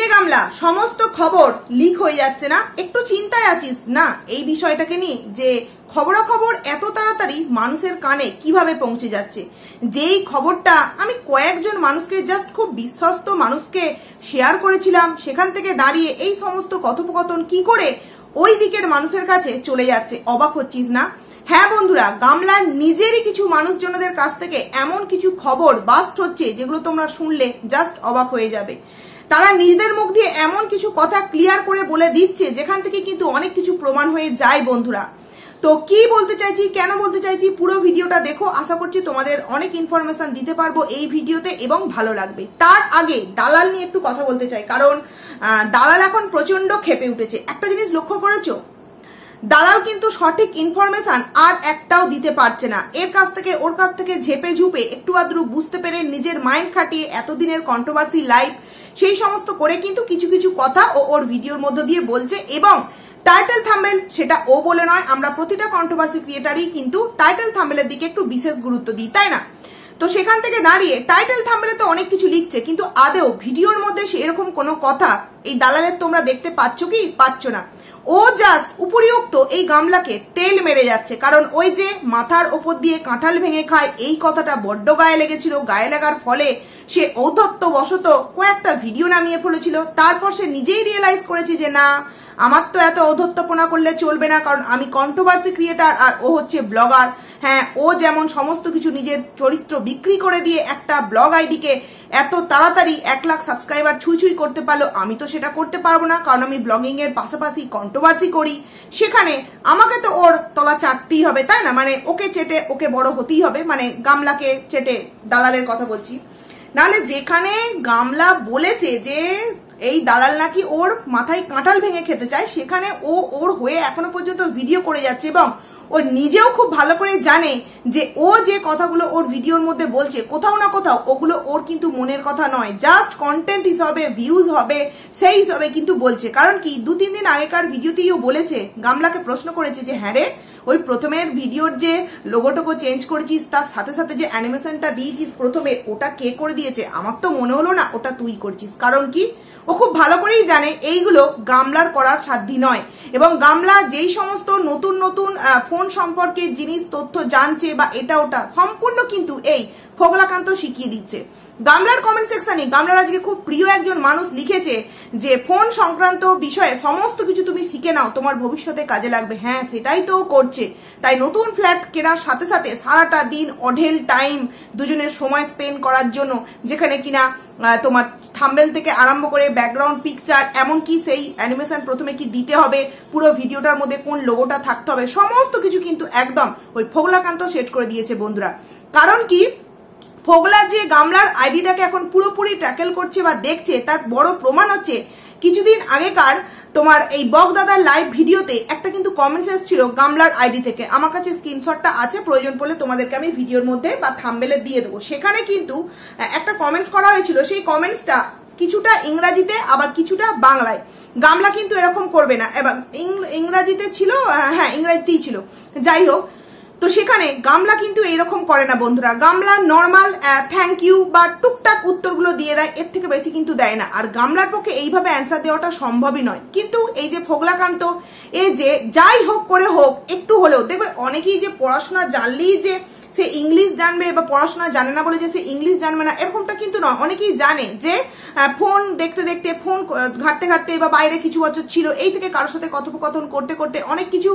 কিরে গামলা, সমস্ত খবর লিক হয়ে যাচ্ছে না? একটু চিন্তায় আছিস না এই বিষয়টাকে নিয়ে, যে খবরাখবর এত তাড়াতাড়ি মানুষের কানে কিভাবে পৌঁছে যাচ্ছে? যেই খবরটা আমি কয়েকজন মানুষকে, জাস্ট খুব বিশ্বস্ত মানুষকে শেয়ার করেছিলাম, সেখান থেকে দাঁড়িয়ে এই সমস্ত কথোপকথন কি করে ওই দিকের মানুষের কাছে চলে যাচ্ছে। অবাক হচ্ছিস না? হ্যাঁ বন্ধুরা, গামলার নিজেরই কিছু মানুষজনদের কাছ থেকে এমন কিছু খবর বাস্ট হচ্ছে যেগুলো তোমরা শুনলে জাস্ট অবাক হয়ে যাবে। তারা নিজেদের মুখ দিয়ে এমন কিছু কথা ক্লিয়ার করে বলে দিচ্ছে যেখান থেকে কিন্তু অনেক কিছু প্রমাণ হয়ে যায় বন্ধুরা। তো কি বলতে চাইছি, কেন বলতে চাইছি, পুরো ভিডিওটা দেখো। আশা করছি তোমাদের অনেক ইনফরমেশন দিতে পারবো এই ভিডিওতে এবং ভালো লাগবে। তার আগে দালাল নিয়ে একটু কথা বলতে চাই, কারণ দালাল এখন প্রচন্ড ক্ষেপে উঠেছে। একটা জিনিস লক্ষ্য করেছো, দালাল কিন্তু সঠিক ইনফরমেশন আর একটাও দিতে পারছে না। এর কাছ থেকে ওর কাছ থেকে ঝেপে ঝুপে একটু আদ্রু বুঝতে পেরে নিজের মাইন্ড খাটিয়ে এতদিনের কন্ট্রোভার্সি লাইফ সেই সমস্ত করে কিন্তু কিছু কিছু কথা ও ওর ভিডিওর মধ্য দিয়ে বলছে, এবং টাইটেল থাম্বনেল সেটা ও বলে নয়, আমরা প্রতিটা কন্ট্রোভার্সি ক্রিয়েটারই কিন্তু টাইটেল থাম্বনেলের দিকে একটু বিশেষ গুরুত্ব দিই, তাই না? তো সেখান থেকে দাঁড়িয়ে টাইটেল থাম্বনেলে তো অনেক কিছু লিখছে, কিন্তু আদেও ভিডিওর মধ্যে সেরকম কোনো কথা এই দালালের তোমরা দেখতে পাচ্ছ কি? পাচ্ছ না। ও জাস্ট উপরিউক্ত এই গামলাকে তেল মেরে যাচ্ছে, কারণ ওই যে মাথার ওপর দিয়ে কাঁঠাল ভেঙে খায় এই কথাটা বড্ড গায়ে লেগেছিল। গায়ে লাগার ফলে সে ঔদ্ধত্যবশত কয়েকটা ভিডিও নামিয়ে ফেলেছিল। তারপর সে নিজেই রিয়েলাইজ করেছে যে না, আমার তো এত ঔদ্ধত্যপনা করলে চলবে না, কারণ আমি কন্ট্রোভার্সি ক্রিয়েটার আর ও হচ্ছে ব্লগার। হ্যাঁ, ও যেমন সমস্ত কিছু নিজের চরিত্র বিক্রি করে দিয়ে একটা ব্লগ আইডিকে এত তাড়াতাড়ি 1 লাখ সাবস্ক্রাইবার ছুঁই করতে পারলো, আমি তো সেটা করতে পারবো না, কারণ আমি ব্লগিং এর পাশাপাশি কন্ট্রোভার্সি করি। সেখানে আমাকে তো ওর তলা চাটতেই হবে, তাই না? মানে ওকে চেটে ওকে বড় হতেই হবে, মানে গামলাকে চেটে, দালালের কথা বলছি। নাহলে যেখানে গামলা বলেছে যে এই দালাল নাকি ওর মাথায় কাঁঠাল ভেঙে খেতে চায়, সেখানে ও ওর হয়ে এখনো পর্যন্ত ভিডিও করে যাচ্ছে, এবং ও নিজেও খুব ভালো করে জানে যে ও যে কথাগুলো ওর ভিডিওর মধ্যে বলছে কোথাও না কোথাও ওগুলো ওর কিন্তু মনের কথা নয়, জাস্ট কন্টেন্ট হিসাবে, ভিউজ হবে সেই হিসাবে কিন্তু বলছে। কারণ কি, 2-3 দিন আগেকার ভিডিওতেই ও বলেছে, গামলাকে প্রশ্ন করেছে যে হ্যাঁ রে, ওই প্রথমের ভিডিওর যে লোগোটোকে চেঞ্জ করেছিস, তার সাথে সাথে যে অ্যানিমেশনটা দিয়েছিস প্রথমে, ওটা কে করে দিয়েছে? আমার তো মনে হলো না ওটা তুই করছিস। কারণ কি, ও খুব ভালো করেই জানে এইগুলো গামলার করার সাধ্যি নয়, এবং গামলা যেই সমস্ত নতুন নতুন ফোন সম্পর্কে জিনিস তথ্য জানছে বা এটা ওটা সম্পূর্ণ কিন্তু এই ফোগলাকান্ত শিখিয়ে দিচ্ছে। গামলার কমেন্ট সেকশনে গামলার আজকে খুব প্রিয় একজন মানুষ লিখেছে যে ফোন সংক্রান্ত বিষয়ে সমস্ত কিছু তুমি শিখে নাও, তোমার ভবিষ্যতে কাজে লাগবে। হ্যাঁ, সেটাই তো করছে। তাই নতুন ফ্ল্যাট কেনার সাথে সাথে সারাটা দিন অঢেল টাইম দুজনের সময় স্পেন্ড করার জন্য, যেখানে কিনা তোমার থাম্বনেল থেকে আরম্ভ করে ব্যাকগ্রাউন্ড পিকচার, এমনকি সেই অ্যানিমেশন প্রথমে কি দিতে হবে, পুরো ভিডিওটার মধ্যে কোন লোগোটা থাকতে হবে, সমস্ত কিছু কিন্তু একদম ওই ফোগলাকান্ত সেট করে দিয়েছে বন্ধুরা। কারণ কি, ফোগলা যে গামলার আইডিটাকে এখন পুরোপুরি ট্র্যাকেল করছে বা দেখছে, তার বড় প্রমাণ হচ্ছে কিছুদিন আগেকার তোমার এই বগদাদার লাইভ ভিডিওতে একটা কিন্তু কমেন্টস এসেছিল গামলার আইডি থেকে। আমার কাছে স্ক্রিনশটটা আছে, প্রয়োজন পড়লে তোমাদেরকে আমি ভিডিওর মধ্যে বা থাম্বনেলে দিয়ে দেবো। সেখানে কিন্তু একটা কমেন্টস করা হয়েছিল, সেই কমেন্টসটা কিছুটা ইংরাজিতে আবার কিছুটা বাংলায়। গামলা কিন্তু এরকম করবে না, এবং ইংরাজিতে ছিল, হ্যাঁ ইংরাজিতেই ছিল, যাই হোক। তো সেখানে গামলা কিন্তু এরকম করে না বন্ধুরা। গামলা নর্মাল থ্যাংক ইউ বা টুকটাক উত্তরগুলো দিয়ে দেয়, এর থেকে বেশি কিন্তু দেয় না। আর গামলার পক্ষে এইভাবে অ্যান্সার দেওয়াটা সম্ভবই নয়। কিন্তু এই যে ফোগলাকান্ত, এ যে যাই হোক করে হোক একটু হলেও দেখবে, অনেকেই যে পড়াশোনা জানলেই যে সে ইংলিশ জানবে বা পড়াশোনা জানে না বলে যে সে ইংলিশ জানবে না, এরকমটা কিন্তু নয়। অনেকেই জানে যে ফোন দেখতে দেখতে, ফোন ঘাটতে ঘাটতে বা বাইরে কিছু বছর ছিল, এই থেকে কারোর সাথে কথোপকথন করতে করতে অনেক কিছু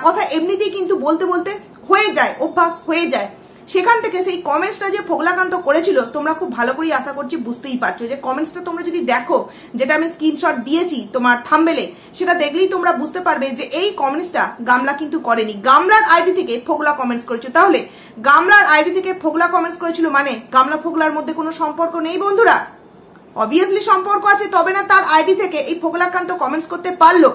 কথা এমনিতেই কিন্তু বলতে বলতে হয়ে যায়, অভ্যাস হয়ে যায়। সেখান থেকে সেই কমেন্টসটা যে ফোগলাকান্ত করেছিল, তোমরা খুব ভালো করেই আশা করছি বুঝতেই পারছো যে কমেন্টসটা তোমরা যদি দেখো, যেটা আমি স্ক্রিনশট দিয়েছি তোমার থাম্বনেলে, সেটা দেখলেই তোমরা বুঝতে পারবে যে এই কমেন্টসটা গামলা কিন্তু করেনি, গামলার আইডি থেকে ফোগলা কমেন্টস করেছে। তাহলে গামলার আইডি থেকে ফোগলা কমেন্টস করেছিল মানে গামলা ফোগলার মধ্যে কোনো সম্পর্ক নেই বন্ধুরা? অবভিয়াসলি সম্পর্ক আছে, তবে না তার আইডি থেকে এই ফোগলাকান্ত কমেন্টস করতে পারলো।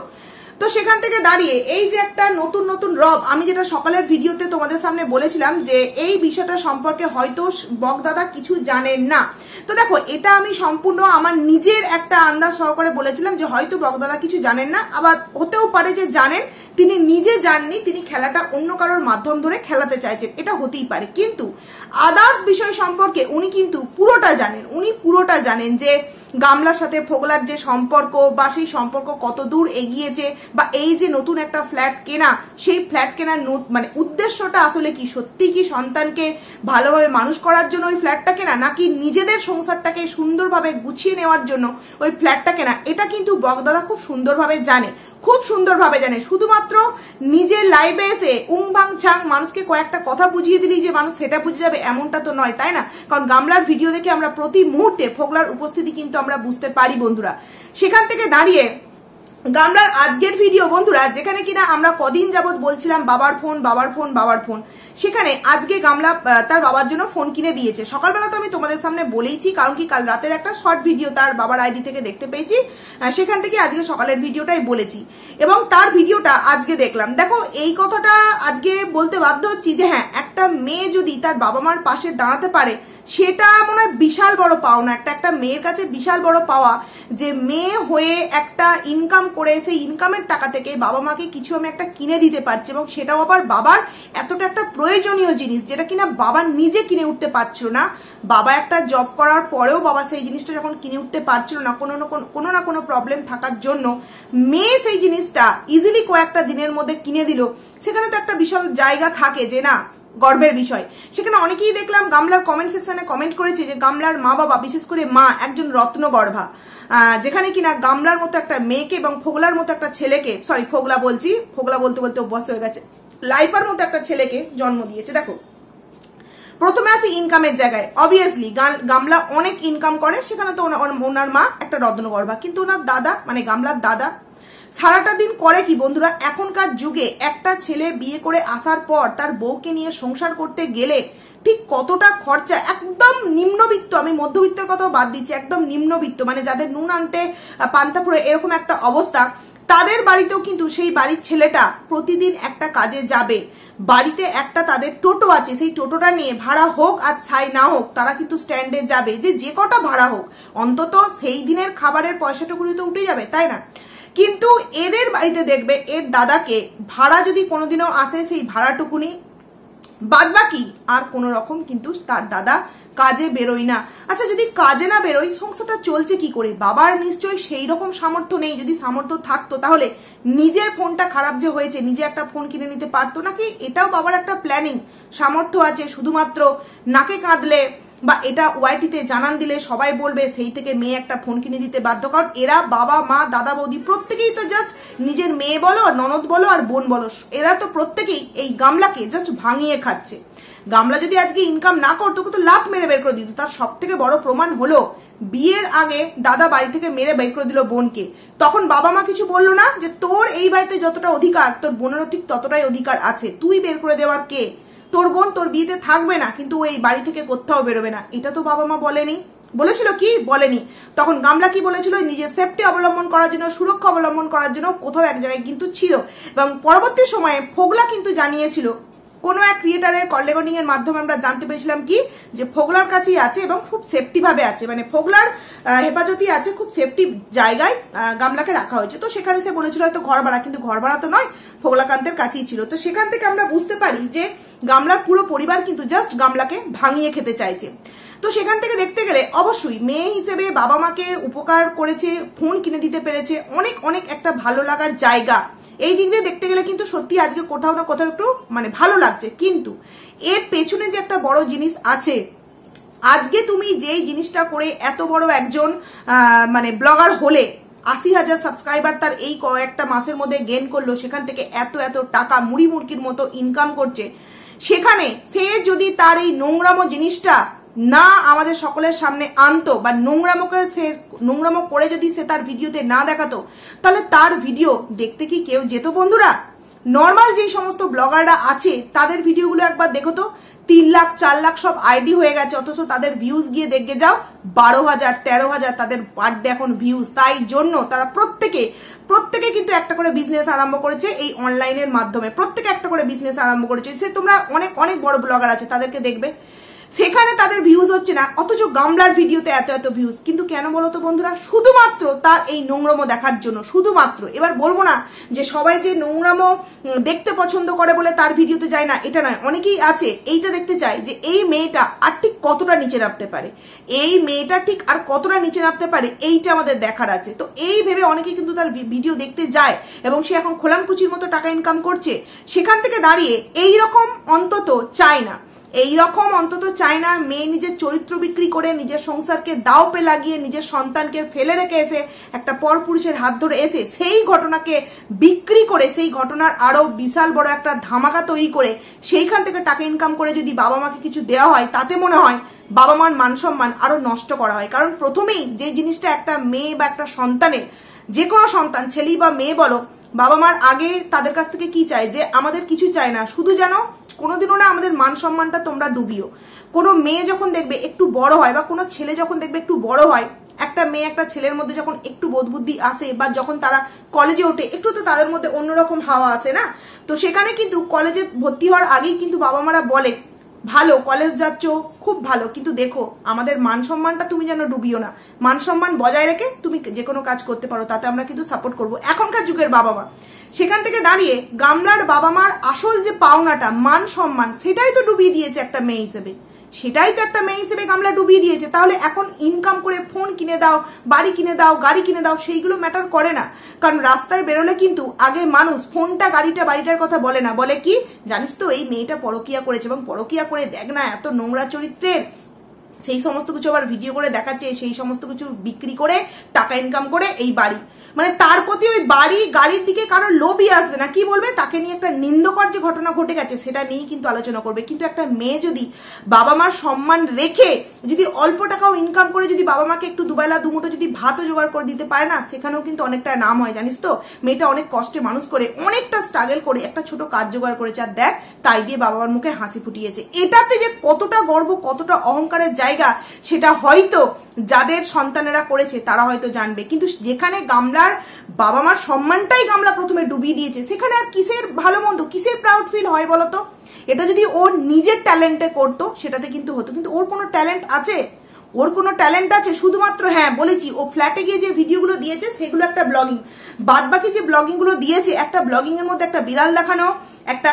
তো সেখান থেকে দাঁড়িয়ে এই যে একটা নতুন নতুন রব, আমি যেটা সকালের ভিডিওতে তোমাদের সামনে বলেছিলাম যে এই বিষয়টা সম্পর্কে হয়তো বগদাদা কিছু জানেন না। তো দেখো, এটা আমি সম্পূর্ণ আমার নিজের একটা আন্দাজ সহকারে বলেছিলাম যে হয়তো বগদাদা কিছু জানেন না, আবার হতেও পারে যে জানেন, তিনি নিজে জাননি, তিনি খেলাটা অন্য কারোর মাধ্যম ধরে খেলাতে চাইছেন, এটা হতেই পারে। কিন্তু আদার্স বিষয় সম্পর্কে উনি কিন্তু পুরোটা জানেন। উনি পুরোটা জানেন যে গামলার সাথে ফোগলার যে সম্পর্ক বা সেই সম্পর্ক কত দূর এগিয়েছে, বা এই যে নতুন একটা ফ্ল্যাট কেনা, সেই ফ্ল্যাট কেনার মানে উদ্দেশ্যটা আসলে কি, সত্যি কি সন্তানকে ভালোভাবে মানুষ করার জন্য ওই ফ্ল্যাটটা কেনা, নাকি নিজেদের সংসারটাকে সুন্দরভাবে গুছিয়ে নেওয়ার জন্য ওই ফ্ল্যাটটা কেনা, এটা কিন্তু বকদাদা খুব সুন্দরভাবে জানে, খুব সুন্দরভাবে জানে। শুধুমাত্র নিজের লাইভে এসে উংভাং ছাং মানুষকে কয়েকটা কথা বুঝিয়ে দিলি যে মানুষ সেটা বুঝে যাবে, এমনটা তো নয়, তাই না? কারণ গামলার ভিডিও দেখে আমরা প্রতি মুহূর্তে ফোগলার উপস্থিতি কিন্তু আমরা বুঝতে পারি বন্ধুরা। সেখান থেকে দাঁড়িয়ে গামলার আজকের ভিডিও বন্ধুরা, যেখানে কিনা আমরা কদিন যাবত বলছিলাম বাবার ফোন বাবার ফোন বাবার ফোন, সেখানে আজকে গামলা তার বাবার জন্য ফোন কিনে দিয়েছে। সকালবেলা তো আমি তোমাদের সামনে বলেইছি, কারণ কি কাল রাতের একটা শর্ট ভিডিও তার বাবার আইডি থেকে দেখতে পেয়েছি, সেখান থেকে আজকে সকালের ভিডিওটাই বলেছি এবং তার ভিডিওটা আজকে দেখলাম। দেখো, এই কথাটা আজকে বলতে বাধ্য হচ্ছি যে হ্যাঁ, একটা মেয়ে যদি তার বাবা মার পাশে দাঁড়াতে পারে সেটা মনে হয় বিশাল বড় পাওনা, একটা মেয়ের কাছে বিশাল বড় পাওয়া, যে মেয়ে হয়ে একটা ইনকাম করে সেই ইনকামের টাকা থেকে বাবা মাকে কিছু আমি একটা কিনে দিতে পারছি, এবং সেটাও আবার বাবার এতটা একটা প্রয়োজনীয় জিনিস যেটা কিনা বাবা নিজে কিনে উঠতে পারছিল না। বাবা একটা জব করার পরেও বাবা সেই জিনিসটা যখন কিনে উঠতে পারছিল না, কোনো না কোনো প্রবলেম থাকার জন্য মেয়ে সেই জিনিসটা ইজিলি কয়েকটা দিনের মধ্যে কিনে দিল, সেখানে তো একটা বিশাল জায়গা থাকে যে না, গর্বের বিষয়। সেখানে অনেকেই দেখলাম গামলার কমেন্ট সেকশনে কমেন্ট করেছে যে গামলার মা বাবা, বিশেষ করে মা, একজন রত্নগর্ভা, যেখানে কিনা গামলার মতো একটা মেয়েকে এবং ফোগলার মতো একটা ছেলেকে, সরি ফোগলা বলছি, ফোগলা বলতে বলতে অভ্যাস হয়ে গেছে, লাইফার মতো একটা ছেলেকে জন্ম দিয়েছে। দেখো, প্রথমে আছে ইনকামের জায়গায়, অবভিয়াসলি গামলা অনেক ইনকাম করে, সেখানে তো ওনার মা একটা রত্নগর্ভা, কিন্তু ওনার দাদা মানে গামলার দাদা সারাটা দিন করে কি বন্ধুরা? এখনকার যুগে একটা ছেলে বিয়ে করে আসার পর তার বউকে নিয়ে সংসার করতে গেলে ঠিক কতটা খরচা, একদম নিম্নবিত্ত, আমি মধ্যবিত্তের কথাও বাদ দিচ্ছি, একদম নিম্নবিত্ত মানে যাদের নুন আনতে পান্তা ফুরে এরকম একটা অবস্থা, তাদের বাড়িতেও কিন্তু সেই বাড়ির ছেলেটা প্রতিদিন একটা কাজে যাবে, বাড়িতে একটা তাদের টোটো আছে, সেই টোটোটা নিয়ে ভাড়া হোক আর ছাই না হোক তারা কিন্তু স্ট্যান্ডে যাবে, যে কটা ভাড়া হোক অন্তত সেই দিনের খাবারের পয়সাটুকুনি তো উঠে যাবে, তাই না? কিন্তু এদের বাড়িতে দেখবে এর দাদাকে ভাড়া যদি কোনোদিনও আসে, সেই ভাড়াটুকুনি, বাদ বাকি আর কোনো রকম কিন্তু তার দাদা কাজে বেরোয় না। আচ্ছা, যদি কাজে না বেরোয় সংসারটা চলছে কি করে? বাবার নিশ্চয়ই সেই রকম সামর্থ্য নেই, যদি সামর্থ্য থাকতো তাহলে নিজের ফোনটা খারাপ যে হয়েছে নিজে একটা ফোন কিনে নিতে পারতো নাকি? এটাও বাবার একটা প্ল্যানিং, সামর্থ্য আছে, শুধুমাত্র নাকে কাঁদলে বা এটা ওয়াইটিতে জানান দিলে সবাই বলবে, সেই থেকে মেয়ে একটা ফোন কিনে দিতে বাধ্য। কারণ এরা বাবা মা দাদা বৌদি প্রত্যেকেই তো জাস্ট নিজের মেয়ে বলো, ননদ বলো আর বোন বলো, এরা তো প্রত্যেকেই এই গামলাকে জাস্ট ভাঙিয়ে খাচ্ছে। গামলা যদি আজকে ইনকাম না করতো তো লাত মেরে বের করে দিত। তার সব থেকে বড় প্রমাণ হলো বিয়ের আগে দাদা বাড়ি থেকে মেরে বের করে দিল বোনকে, তখন বাবা মা কিছু বললো না যে তোর এই বাড়িতে যতটা অধিকার তোর বোনেরও ঠিক ততটাই অধিকার আছে, তুই বের করে দেওয়ার কে? তোর বোন তোর বিয়েতে থাকবে না, কিন্তু এই বাড়ি থেকে কোথাও বেরোবে না, এটা তো বাবা মা বলেনি। বলেছিল কি? বলেনি। তখন গামলা কি বলেছিল? নিজের সেফটি অবলম্বন করার জন্য, সুরক্ষা অবলম্বন করার জন্য কোথাও এক জায়গায় কিন্তু ছিল। এবং পরবর্তী সময়ে ফোগলা কিন্তু জানিয়েছিল, কোনো এক ক্রিয়েটারের কল রেকর্ডিং এর মাধ্যমে আমরা জানতে পেরেছিলাম কি, যে ফোগলার কাছেই আছে এবং খুব সেফটি ভাবে আছে, মানে ফোগলার হেফাজতি আছে, খুব সেফটি জায়গায় গামলাকে রাখা হয়েছে। তো সেখানে সে বলেছিল হয়তো ঘর ভাড়া, কিন্তু ঘর ভাড়া তো নয়, ফোগলাকান্তের কাছেই ছিল। তো সেখান থেকে আমরা বুঝতে পারি যে গামলার পুরো পরিবার কিন্তু জাস্ট গামলাকে ভাঙিয়ে খেতে চাইছে। তো সেখান থেকে দেখতে গেলে অবশ্যই মেয়ে হিসেবে বাবা মাকে উপকার করেছে, ফোন কিনে দিতে পেরেছে, অনেক অনেক একটা ভালো লাগার জায়গা। এই দিক দিয়ে দেখতে গেলে কিন্তু সত্যি আজকে কোথাও না কোথাও একটু মানে ভালো লাগছে। কিন্তু এর পেছনে যে একটা বড় জিনিস আছে, আজকে তুমি যেই জিনিসটা করে এত বড় একজন মানে ব্লগার হলে, 80,000 সাবস্ক্রাইবার তার এই কয়েকটা মাসের মধ্যে গেইন করলো, সেখান থেকে এত এত টাকা মুড়ি মুরগির মতো ইনকাম করছে, সেখানে সে যদি তার এই নোংরামো জিনিসটা না আমাদের সকলের সামনে আনতো বা নোংরামো করে যদি সে তার ভিডিওতে না দেখাতো, তাহলে তার ভিডিও দেখতে কি কেউ যেত বন্ধুরা? নর্মাল যে সমস্ত ব্লগাররা আছে তাদের ভিডিওগুলো একবার দেখো তো, 3 লাখ 4 লাখ সব আইডি হয়ে গেছে, অথচ তাদের ভিউজ গিয়ে দেখে যাও 12,000 13,000 তাদের পার ডে এখন ভিউজ। তাই জন্য তারা প্রত্যেকে কিন্তু একটা করে বিজনেস আরম্ভ করেছে এই অনলাইনের মাধ্যমে, প্রত্যেকে একটা করে বিজনেস আরম্ভ করেছে। সে তোমরা অনেক অনেক বড় ব্লগার আছে তাদেরকে দেখবে, সেখানে তাদের ভিউজ হচ্ছে না, অথচ গামলার ভিডিওতে এত এত ভিউজ। কিন্তু কেন বলো তো বন্ধুরা? শুধুমাত্র তার এই নোংরামো দেখার জন্য, শুধুমাত্র। এবার বলবো না যে সবাই যে নোংরামো দেখতে পছন্দ করে বলে তার ভিডিওতে যায় না, এটা নয়। অনেকেই আছে এইটা দেখতে চায় যে এই মেয়েটা আর ঠিক কতটা নিচে নামতে পারে, এই মেয়েটা ঠিক আর কতটা নিচে নামতে পারে, এইটা আমাদের দেখার আছে। তো এই ভেবে অনেকেই কিন্তু তার ভিডিও দেখতে যায় এবং সে এখন খোলামকুচির মতো টাকা ইনকাম করছে। সেখান থেকে দাঁড়িয়ে এইরকম অন্তত চায় না, এইরকম অন্তত চায় না মেয়ে নিজের চরিত্র বিক্রি করে, নিজের সংসারকে দাওপে লাগিয়ে, নিজের সন্তানকে ফেলে রেখে এসে, একটা পরপুরুষের হাত ধরে এসে সেই ঘটনাকে বিক্রি করে, সেই ঘটনার আরো বিশাল বড় একটা ধামাকা তৈরি করে সেইখান থেকে টাকা ইনকাম করে যদি বাবা মাকে কিছু দেওয়া হয়, তাতে মনে হয় বাবা মার মান সম্মান আরো নষ্ট করা হয়। কারণ প্রথমেই যে জিনিসটা একটা মেয়ে বা একটা সন্তানের, যে কোনো সন্তান, ছেলে বা মেয়ে বলো, বাবা মার আগে তাদের কাছ থেকে কি চায়? যে আমাদের কিছু চায় না, শুধু যেন কোনোদিনও না আমাদের মান সম্মানটা তোমরা ডুবিও। কোনো মেয়ে যখন দেখবে একটু বড় হয়, বা কোনো ছেলে যখন দেখবে একটু বড় হয়, একটা মেয়ে একটা ছেলের মধ্যে যখন একটু বোধ বুদ্ধি আসে, বা যখন তারা কলেজে ওঠে, একটু তো তাদের মধ্যে অন্যরকম হাওয়া আসে না? তো সেখানে কিন্তু কলেজে ভর্তি হওয়ার আগেই কিন্তু বাবা মারা বলে, ভালো কলেজ যাচ্ছ, খুব ভালো, কিন্তু দেখো আমাদের মান সম্মানটা তুমি যেন ডুবিও না, মান সম্মান বজায় রেখে তুমি যে কোনো কাজ করতে পারো, তাতে আমরা কিন্তু সাপোর্ট করবো। এখনকার যুগের বাবা মা সেখান থেকে দাঁড়িয়ে গামলার বাবা মার আসল যে পাওনাটা, মান সম্মান, সেটাই তো ডুবিয়ে দিয়েছে একটা মেয়ে হিসেবে, সেটাই তো একটা মেয়ে হিসেবে গামলা ডুবিয়ে দিয়েছে। তাহলে এখন ইনকাম করে ফোন কিনে দাও, বাড়ি কিনে দাও, গাড়ি কিনে দাও, সেইগুলো ম্যাটার করে না। কারণ রাস্তায় বেরোলে কিন্তু আগে মানুষ ফোনটা, গাড়িটা, বাড়িটার কথা বলে না, বলে কি জানিস তো এই মেয়েটা পরকিয়া করেছে, এবং পরকিয়া করে দেখ না এত নোংরা চরিত্রের, সেই সমস্ত কিছু আবার ভিডিও করে দেখাচ্ছে, সেই সমস্ত কিছু বিক্রি করে টাকা ইনকাম করে এই বাড়ি, মানে তার প্রতি ওই বাড়ি গাড়ির দিকে কারোর লোভই আসবে না। কি বলবে? তাকে নিয়ে একটা নিন্দকর যে ঘটনা ঘটে গেছে সেটা নিয়েই কিন্তু আলোচনা করবে। কিন্তু একটা মেয়ে যদি বাবা মার সম্মান রেখে যদি অল্প টাকাও ইনকাম করে যদি বাবা মাকে একটু দুবেলা দুমুঠো যদি ভাতও জোগাড় করে দিতে পারে না, সেখানেও কিন্তু অনেকটা নাম হয়। জানিস তো মেয়েটা অনেক কষ্টে মানুষ করে, অনেকটা স্ট্রাগল করে একটা ছোট কাজ জোগাড় করেছে, আর দেখ তাই দিয়ে বাবা মার মুখে হাসি ফুটিয়েছে। এটাতে যে কতটা গর্ব, কতটা অহংকারের জায়গা, সেটা হয়তো যাদের সন্তানেরা করেছে তারা হয়তো জানবে। কিন্তু যেখানে গামলার বাবা মার সম্মানটাই গামলা প্রথমে ডুবিয়ে দিয়েছে, সেখানে আর কিসের ভালো মন্দ, কিসের প্রাউড ফিল হয় বলতো? এটা যদি ওর নিজের ট্যালেন্টে করতো সেটাতে কিন্তু হতো, কিন্তু ওর কোনো ট্যালেন্ট আছে? ওর কোনো ট্যালেন্ট আছে? শুধুমাত্র হ্যাঁ বলেছি, ও ফ্ল্যাটে গিয়ে যে ভিডিওগুলো দিয়েছে সেগুলো একটা ব্লগিং, বাদ বাকি যে ব্লগিং গুলো দিয়েছে, একটা ব্লগিং এর মধ্যে একটা বিড়াল দেখানো, একটা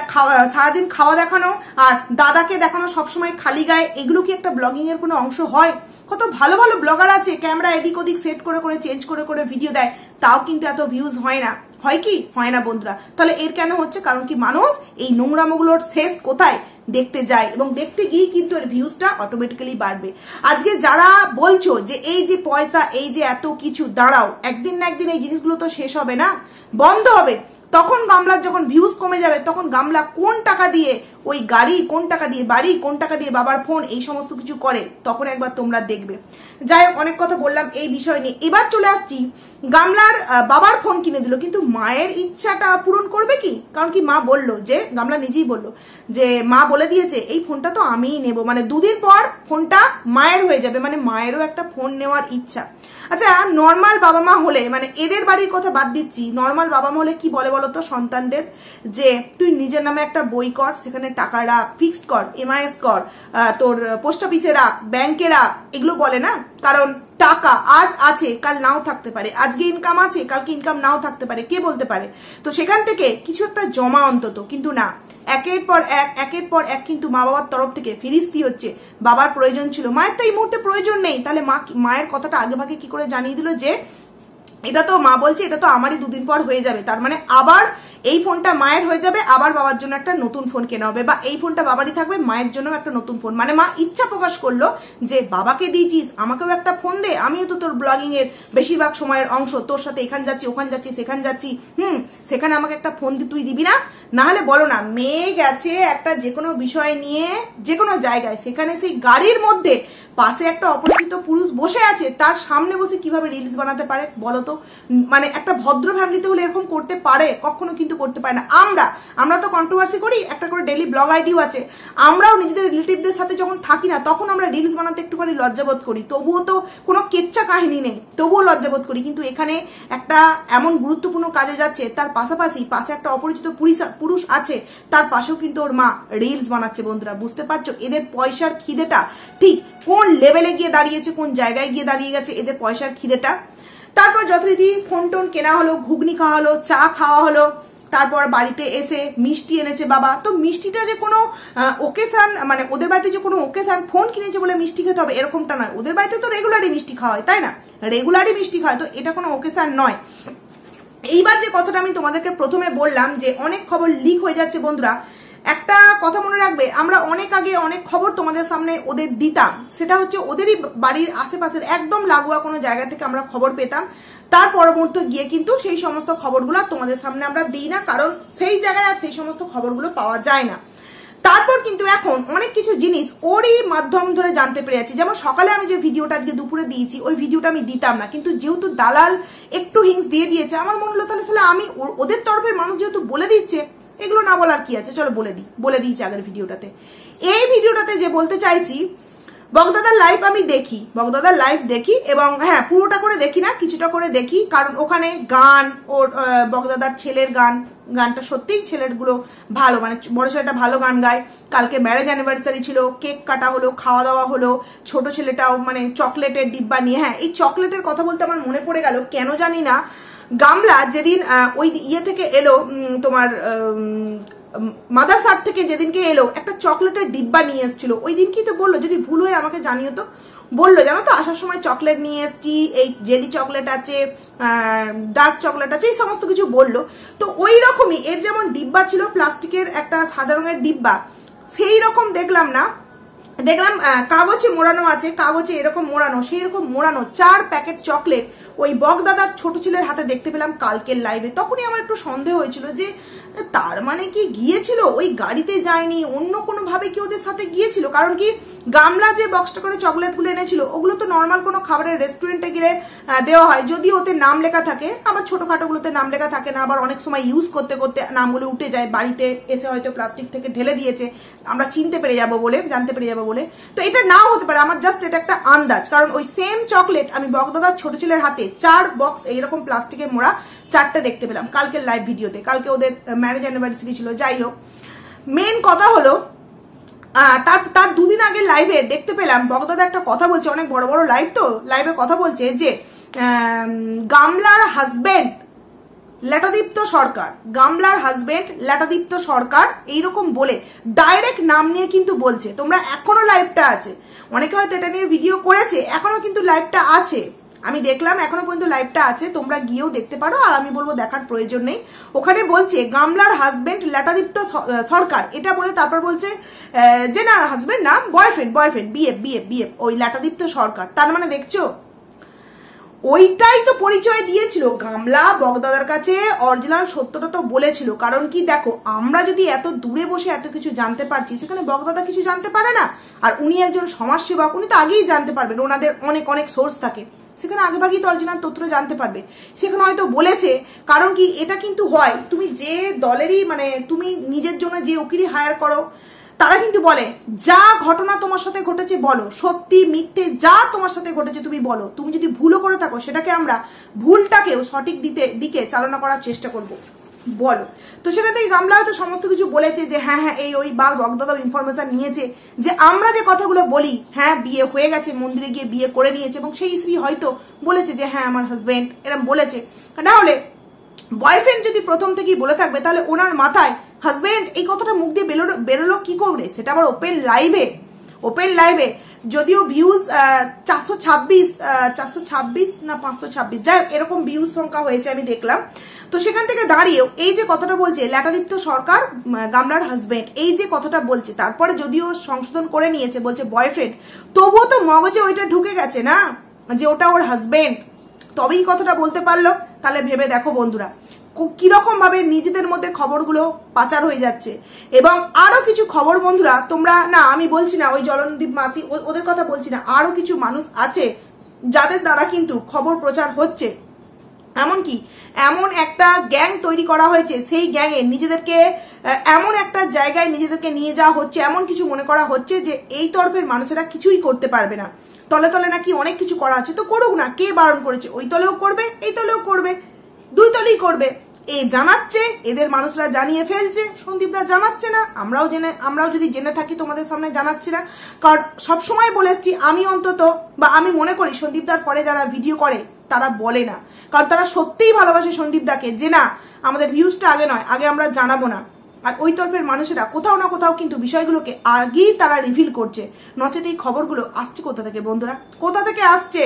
সারাদিন খাওয়া দেখানো, আর দাদাকে দেখানো সবসময় খালি গায়ে, এগুলো কি একটা ব্লগিং এর কোনো অংশ হয়? কত ভালো ভালো ব্লগার আছে, ক্যামেরা এদিক ওদিক সেট করে করে, চেঞ্জ করে করে ভিডিও দেয়, তাও কিন্তু এত ভিউজ হয় না। হয় কি? হয় না বন্ধুরা। তাহলে এর কেন হচ্ছে? কারণ কি মানুষ এই নোংরামোগুলোর শেষ কোথায় দেখতে যায়, এবং দেখতে গিয়ে কিন্তু এর ভিউজটা অটোমেটিক্যালি বাড়বে। আজকে যারা বলছো যে এই যে পয়সা, এই যে এত কিছু, দাঁড়াও, একদিন না একদিন এই জিনিসগুলো তো শেষ হবে না, বন্ধ হবে। তখন গামলার যখন ভিউজ কমে যাবে, তখন গামলা কোন টাকা দিয়ে ওই গাড়ি, কোন টাকা দিয়ে বাড়ি, কোন টাকা দিয়ে বাবার ফোন, এই সমস্ত কিছু করে, তখন একবার তোমরা দেখবে। যাই হোক, অনেক কথা বললাম এই বিষয় নিয়ে। এবার চলে আসছি, গামলার বাবার ফোন কিনে দিল, কিন্তু মায়ের ইচ্ছাটা পূরণ করবে কি? কারণ কি মা বললো, যে গামলা নিজেই বললো যে মা বলে দিয়েছে এই ফোনটা তো আমিই নেব, মানে দুদিন পর ফোনটা মায়ের হয়ে যাবে, মানে মায়েরও একটা ফোন নেওয়ার ইচ্ছা। আচ্ছা, নর্মাল বাবা মা হলে, মানে এদের বাড়ির কথা বাদ দিচ্ছি, নর্মাল বাবা মা হলে কি বলে বলতো সন্তানদের? যে তুই নিজের নামে একটা বই কর, সেখানে টাকা রাখ, ফিক্সড কর, এমআইএস কর, তোর পোস্ট অফিসে রাখ, ব্যাংকে রাখ, এগুলো বলে না? কারণ টাকা আজ আছে, কাল নাও থাকতে পারে, আজকে ইনকাম আছে, কালকে ইনকাম নাও থাকতে পারে, কে বলতে পারে? তো সেখান থেকে কিছু একটা জমা অন্তত, কিন্তু না, একের পর এক কিন্তু মা বাবার তরফ থেকে ফিরিস্তি হচ্ছে। বাবার প্রয়োজন ছিল, মায়ের তো এই মুহূর্তে প্রয়োজন নেই, তাহলে মায়ের কথাটা আগে ভাগে কি করে জানিয়ে দিল যে এটা তো মা বলছে এটা তো আমারই দুদিন পর হয়ে যাবে, তার মানে আবার এই ফোনটা মায়ের হয়ে যাবে, আবার বাবার জন্য একটা নতুন ফোন কেনা হবে, বা এই ফোনটা বাবারই থাকবে, মায়ের জন্য একটা নতুন ফোন। মানে মা ইচ্ছা প্রকাশ করলো যে বাবাকে দিয়েছিস, আমাকেও একটা ফোন দে, আমিও তো তোর ব্লগিং এর বেশিরভাগ সময়ের অংশ, তোর সাথে এখান যাচ্ছি, ওখান যাচ্ছি, সেখান যাচ্ছি, সেখানে আমাকে একটা ফোন তুই দিবি না? না হলে বলো না, মেয়ে গেছে একটা যে কোনো বিষয় নিয়ে যে কোনো জায়গায়, সেখানে সেই গাড়ির মধ্যে পাশে একটা অপরিচিত পুরুষ বসে আছে, তার সামনে বসে কিভাবে রিলস বানাতে পারে বলো তো? মানে একটা ভদ্র ফ্যামিলিতে হলে এরকম করতে পারে? কখনো কিন্তু করতে পারে না। আমরা তো কন্ট্রোভার্সি করি, একটা করে ডেইলি ব্লগ আইডিও আছে, আমরাও নিজেদের রিলেটিভদের সাথে যখন থাকি না তখন আমরা রিলস বানাতে একটুখানি লজ্জাবোধ করি, তবুও তো কোনো কেচ্চা কাহিনী নেই, তবুও লজ্জাবোধ করি। কিন্তু এখানে একটা এমন গুরুত্বপূর্ণ কাজে যাচ্ছে, তার পাশাপাশি পাশে একটা অপরিচিত পুরুষ আছে, তার পাশেও কিন্তু ওর মা রিলস বানাচ্ছে। বন্ধুরা বুঝতে পারছো এদের পয়সার খিদেটা ঠিক কোন লেভেলে গিয়ে দাঁড়িয়েছে, কোন জায়গায় গিয়ে দাঁড়িয়ে গেছে এদের পয়সার খিদেটা। তারপর যথারীতি ফোন টোন কেনা হলো, ঘুগনি খাওয়া হলো, চা খাওয়া হলো, তারপর বাড়িতে এসে মিষ্টি এনেছে বাবা। তো মিষ্টিটা যে কোনো ওকেশন, মানে ওদের বাড়িতে যে কোনো ওকেশন, ফোন কিনেছে বলে মিষ্টি খেতে হবে এরকমটা নয়। ওদের বাড়িতে তো রেগুলারই মিষ্টি খাওয়া হয়, তাই না? রেগুলারই মিষ্টি খাওয়া হয়, তো এটা কোনো ওকেশন নয়। এইবার যে কথাটা আমি তোমাদেরকে প্রথমে বললাম যে অনেক খবর লিক হয়ে যাচ্ছে, বন্ধুরা একটা কথা মনে রাখবে, আমরা অনেক আগে অনেক খবর তোমাদের সামনে ওদের দিতাম, সেটা হচ্ছে ওদেরই বাড়ির আশেপাশের একদম লাগোয়া কোনো জায়গা থেকে আমরা খবর পেতাম, তার পরবর্তী গিয়ে কিন্তু সেই সমস্ত খবরগুলো তোমাদের সামনে আমরা দিই না, কারণ সেই জায়গায় আর সেই সমস্ত খবরগুলো পাওয়া যায় না। তারপর কিন্তু এখন অনেক কিছু জিনিস ওরই মাধ্যম ধরে জানতে পেরে যাচ্ছি। যেমন সকালে আমি যে ভিডিওটা আজকে দুপুরে দিয়েছি, ওই ভিডিওটা আমি দিতাম না, কিন্তু যেহেতু দালাল একটু হিংস দিয়ে দিয়েছে, আমার মনে হলো তাহলে আমি ওদের তরফের মানুষ যেহেতু বলে দিচ্ছে, এগুলো না বলার কি আছে, চলো বলে দিয়েছি আগের ভিডিওটাতে। এই ভিডিওটাতে যে বলতে চাইছি, বগদাদার লাইভ আমি দেখি, বগদাদার লাইভ দেখি, এবং হ্যাঁ পুরোটা করে দেখি না, কিছুটা করে দেখি, কারণ ওখানে গান, ওর বগদাদার ছেলের গানটা সত্যিই ছেলেগুলো ভালো, মানে বড় ছেলেটা ভালো গান গায়। কালকে ম্যারেজ অ্যানিভার্সারি ছিল, কেক কাটা হলো, খাওয়া দাওয়া হলো, ছোট ছেলেটাও মানে চকলেটের ডিব্বা নিয়ে, হ্যাঁ এই চকলেটের কথা বলতে আমার মনে পড়ে গেল, কেন জানি না গামলা যেদিন ওই ইয়ে থেকে এলো, তোমার মাদারসার থেকে যেদিনকে এলো, একটা চকলেটের ডিব্বা নিয়ে এসেছিল, ওই দিন কি তো বললো, যদি ভুল হয়ে আমাকে জানিও তো, বললো জানো তো আসার সময় চকলেট নিয়ে এসছি, এই জেলি চকলেট আছে, ডার্ক চকলেট আছে, এই সমস্ত কিছু বললো। তো ওই রকমই এর যেমন ডিব্বা ছিল প্লাস্টিকের একটা সাদা রঙের ডিব্বা, সেই রকম দেখলাম কাগজে মোড়ানো আছে, কাগজে এরকম মোড়ানো, সেই রকম মোড়ানো 4 প্যাকেট চকলেট ওই বগদাদার ছোট ছেলের হাতে দেখতে পেলাম কালকের লাইভে। তখনই আমার একটু সন্দেহ হয়েছিল যে তার মানে কি গিয়েছিল, ওই গাড়িতে যায়নি, অন্য কোনো ভাবে কি ওদের সাথে গিয়েছিল। কারণ কি গামলা যে বক্সটা করে চকলেটগুলো এনেছিল, ওগুলো তো নর্মাল কোনো খাবারের রেস্টুরেন্টে গিয়ে দেওয়া হয়, যদিও ওতে নাম লেখা থাকে, আবার ছোটখাটোগুলোতে নাম লেখা থাকে না, আবার অনেক সময় ইউজ করতে করতে নামগুলো উঠে যায়, বাড়িতে এসে হয়তো প্লাস্টিক থেকে ঢেলে দিয়েছে, আমরা জানতে পেরে যাবো বলে। তো এটা নাও হতে পারে, আমার জাস্ট এটা একটা আন্দাজ, কারণ ওই সেম চকলেট আমি বগদাদার ছোট ছেলের হাতে 4 বক্স এইরকম প্লাস্টিকের মোড়া 4টে দেখতে পেলাম কালকের লাইভ ভিডিওতে। কালকে ওদের ম্যারেজ অ্যানিভার্সারি ছিল। যাই হোক, মেন কথা হলো তার 2 দিন আগে লাইভে দেখতে পেলাম বগদাদা একটা কথা বলছে, অনেক বড় বড় লাইভ, তো লাইভে কথা বলছে যে গামলার হাজবেন্ড ল্যাটাদীপ্ত সরকার, গামলার হাজবেন্ড ল্যাটাদীপ্ত সরকার, এইরকম বলে ডাইরেক্ট নাম নিয়ে কিন্তু বলছে। তোমরা এখনো লাইভটা আছে, অনেকে হয়তো এটা নিয়ে ভিডিও করেছে, এখনো কিন্তু লাইভটা আছে, আমি দেখলাম এখনো পর্যন্ত লাইভটা আছে, তোমরা গিয়েও দেখতে পারো, আর আমি বলবো দেখার প্রয়োজন নেই। ওখানে বলছে গামলার হাজবেন্ড ল্যাটাদীপ্ত সরকার, এটা বলে তারপর বলছে যে না হাজবেন্ড না, বয়ফ্রেন্ড বিএফ ওই ল্যাটাদীপ্ত সরকার। তার মানে দেখছো ওইটাই তো পরিচয় দিয়েছিল গামলা বগদাদার কাছে, অরিজিনাল সত্যটা তো বলেছিল। কারণ কি দেখো, আমরা যদি এত দূরে বসে এত কিছু জানতে পারছি, সেখানে বগদাদা কিছু জানতে পারে না, আর উনি একজন সমাজসেবক, উনি তো আগেই জানতে পারবেন, ওনাদের অনেক সোর্স থাকে, সেখানে আগেভাগেই তো অরিজিনাল তথ্য জানতে পারবে। সেখানে হয়তো বলেছে, কারণ কি এটা কিন্তু হয়, তুমি যে দলেরই মানে তুমি নিজের জন্য যে উকিলই হায়ার করো, তারা কিন্তু বলে যা ঘটনা তোমার সাথে ঘটেছে বলো, সত্যি মিথ্যে যা তোমার সাথে ঘটেছে তুমি বলো, তুমি যদি ভুলও করে থাকো সেটাকে আমরা ভুলটাকেও সঠিক দিকে চালনা করার চেষ্টা করব, বলো। তো সেখান থেকে গামলা হয়তো সমস্ত কিছু বলেছে যে হ্যাঁ এই ওই বা বগদাদাও ইনফরমেশন নিয়েছে যে আমরা যে কথাগুলো বলি, হ্যাঁ বিয়ে হয়ে গেছে, মন্দিরে গিয়ে বিয়ে করে নিয়েছে, এবং সেই স্ত্রী হয়তো বলেছে যে হ্যাঁ আমার হাজবেন্ড, এরকম বলেছে। না হলে বয়ফ্রেন্ড যদি প্রথম থেকেই বলে থাকবে, তাহলে ওনার মাথায় হাজবেন্ড এই কথাটা মুখ দিয়ে বেরোলো কি করে, সেটা আবার ওপেন লাইভে, যদিও ভিউজ 426 না 526, যাই এরকম ভিউজ সংখ্যা হয়েছে আমি দেখলাম। তো সেখান থেকে দাঁড়িয়েও এই যে কথাটা বলছে ল্যাটাদীপ্ত সরকার গামলার হাজবেন্ড, এই যে কথাটা বলছে, তারপরে যদিও সংশোধন করে নিয়েছে, বলছে বয়ফ্রেন্ড, তবুও তো মগজে ওইটা ঢুকে গেছে না যে ওটা ওর হাজবেন্ড, তবেই কথাটা বলতে পারলো। তাহলে ভেবে দেখো বন্ধুরা, কিরকম ভাবে নিজেদের মধ্যে খবরগুলো পাচার হয়ে যাচ্ছে। এবং আরো কিছু খবর বন্ধুরা, তোমরা না, আমি বলছি না ওই জলনদীপ মাসি ওদের কথা বলছি না, আরো কিছু মানুষ আছে যাদের দ্বারা কিন্তু খবর প্রচার হচ্ছে। এমনকি এমন একটা গ্যাং তৈরি করা হয়েছে, সেই গ্যাংয়ে নিজেদেরকে এমন একটা জায়গায় নিজেদেরকে নিয়ে যাওয়া হচ্ছে, এমন কিছু মনে করা হচ্ছে যে এই তরফের মানুষেরা কিছুই করতে পারবে না। তলে তলে নাকি অনেক কিছু করা হচ্ছে, তো করুক না, কে বারণ করেছে? ওই তলেও করবে, এই তলেও করবে, দুই তলেই করবে। এই জানাচ্ছে, এদের মানুষরা জানিয়ে ফেলছে, সন্দীপদা জানাচ্ছে না, আমরাও যদি জেনে থাকি তোমাদের সামনে জানাচ্ছি না। কারণ সবসময় বলে এসছি আমি অন্তত, বা আমি মনে করি সন্দীপদার পরে যারা ভিডিও করে তারা বলে না, কারণ তারা সত্যিই ভালোবাসে সন্দীপদাকে, যে না আমাদের ভিউজটা আগে নয়, আগে আমরা জানাবো না। আর ওই তরফের মানুষেরা কোথাও না কোথাও কিন্তু বিষয়গুলোকে আগেই তারা রিভিল করছে। নচেত এই খবরগুলো আসছে কোথা থেকে বন্ধুরা? কোথা থেকে আসছে?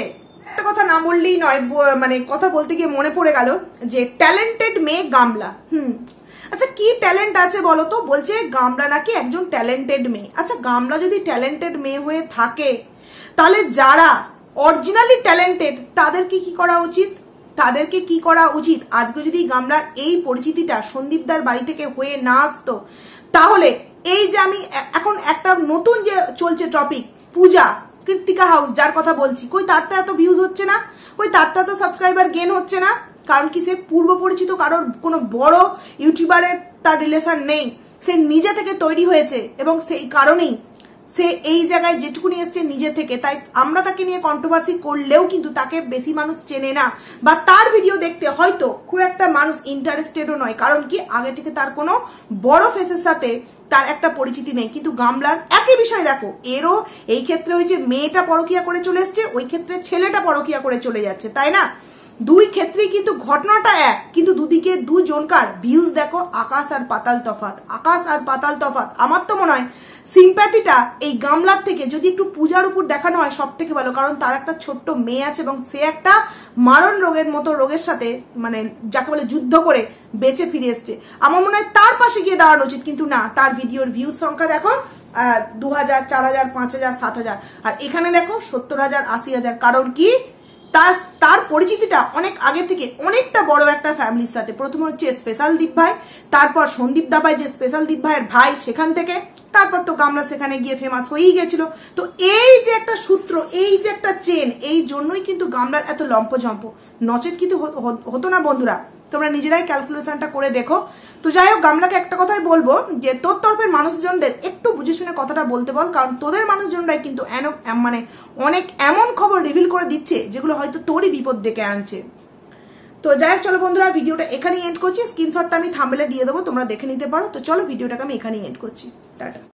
একটা কথা না বললেই নয়, মানে কথা বলতে গিয়ে মনে পড়ে গেল যে ট্যালেন্টেড মেয়ে গামলা। আচ্ছা, কি ট্যালেন্ট আছে বলো তো? বলছে গামলা নাকি একজন ট্যালেন্টেড মেয়ে। আচ্ছা, গামলা যদি ট্যালেন্টেড মেয়ে হয়ে থাকে, তাহলে যারা অরিজিনালি ট্যালেন্টেড তাদেরকে কি করা উচিত? তাদেরকে কি করা উচিত? আজকে যদি গামলার এই পরিচিতিটা সন্দীপদার বাড়ি থেকে হয়ে না আসতো, তাহলে এই যে আমি এখন একটা নতুন যে চলছে টপিক, পূজা কৃত্তিকা হাউস, যার কথা বলছি, কই তার তো এত ভিউজ হচ্ছে না, কই তার তো এত সাবস্ক্রাইবার গেন হচ্ছে না। কারণ কি? সে পূর্ব পরিচিত কারোর কোনো বড় ইউটিউবারের তার রিলেশন নেই, সে নিজে থেকে তৈরি হয়েছে এবং সেই কারণেই সে এই জায়গায় যেটুকুনি এসছে নিজে থেকে। তাই আমরা তাকে নিয়ে কন্ট্রোভার্সি করলেও কিন্তু তাকে বেশি মানুষ চেনে না, বা তার ভিডিও দেখতে হয়তো খুব একটা মানুষ ইন্টারেস্টেডও নয়। কারণ কি? আগে থেকে তার কোনো বড় ফেসের সাথে তার একটা পরিচিতি নেই। কিন্তু গামলার একই বিষয় দেখো, এরও এই ক্ষেত্রে হয়েছে মেয়েটা পরকিয়া করে চলে এসছে, ওই ক্ষেত্রে ছেলেটা পরকিয়া করে চলে যাচ্ছে, তাই না? দুই ক্ষেত্রেই কিন্তু ঘটনাটা এক, কিন্তু দুদিকে দুজনকার ভিউজ দেখো আকাশ আর পাতাল তফাৎ, আকাশ আর পাতাল তফাৎ। আমার তো মনে হয় সিম্প্যাথিটা এই গামলার থেকে যদি একটু পূজার উপর দেখানো হয় সব থেকে ভালো। কারণ তার একটা ছোট্ট মেয়ে আছে এবং সে একটা মারণ রোগের মতো রোগের সাথে, মানে যাকে বলে যুদ্ধ করে বেঁচে ফিরে এসছে। আমার মনে হয় তার পাশে গিয়ে দাঁড়ানো উচিত, কিন্তু না, তার ভিডিওর ভিউজ সংখ্যা দেখো 2000, 4000, 5000, 7000, আর এখানে দেখো 70,000, 80,000। কারণ কি? তার পরিচিতিটা অনেক আগে থেকে অনেকটা বড় একটা ফ্যামিলির সাথে। প্রথমে হচ্ছে স্পেশাল দীপ ভাই, তারপর সন্দীপ দা ভাই যে স্পেশাল দীপ ভাইয়ের ভাই, সেখান থেকে তারপর তো গামলা সেখানে গিয়ে ফেমাস হয়েই গেছিল। তো এই যে একটা সূত্র, এই যে একটা চেন, এই জন্যই কিন্তু গামলার এত লম্পঝম্প, নচেত কিন্তু হতো না বন্ধুরা। তোমরা নিজেরাই ক্যালকুলেশনটা করে দেখো। তো যাই হোক, গামলাকে একটা কথাই বলবো যে তোর তরফের মানুষজনদের একটু বুঝে শুনে কথাটা বলতে বল, কারণ তোদের মানুষজনরাই কিন্তু মানে অনেক এমন খবর রিভিল করে দিচ্ছে যেগুলো হয়তো তোরই বিপদ ডেকে আনছে। তো যাই হোক, চলো বন্ধুরা, ভিডিওটা এখানেই এন্ড করছি। স্ক্রিনশটটা আমি থাম্বনেলে দিয়ে দেবো, তোমরা দেখে নিতে পারো। তো চলো, ভিডিওটাকে আমি এখানেই এন্ড করছি। টাটা।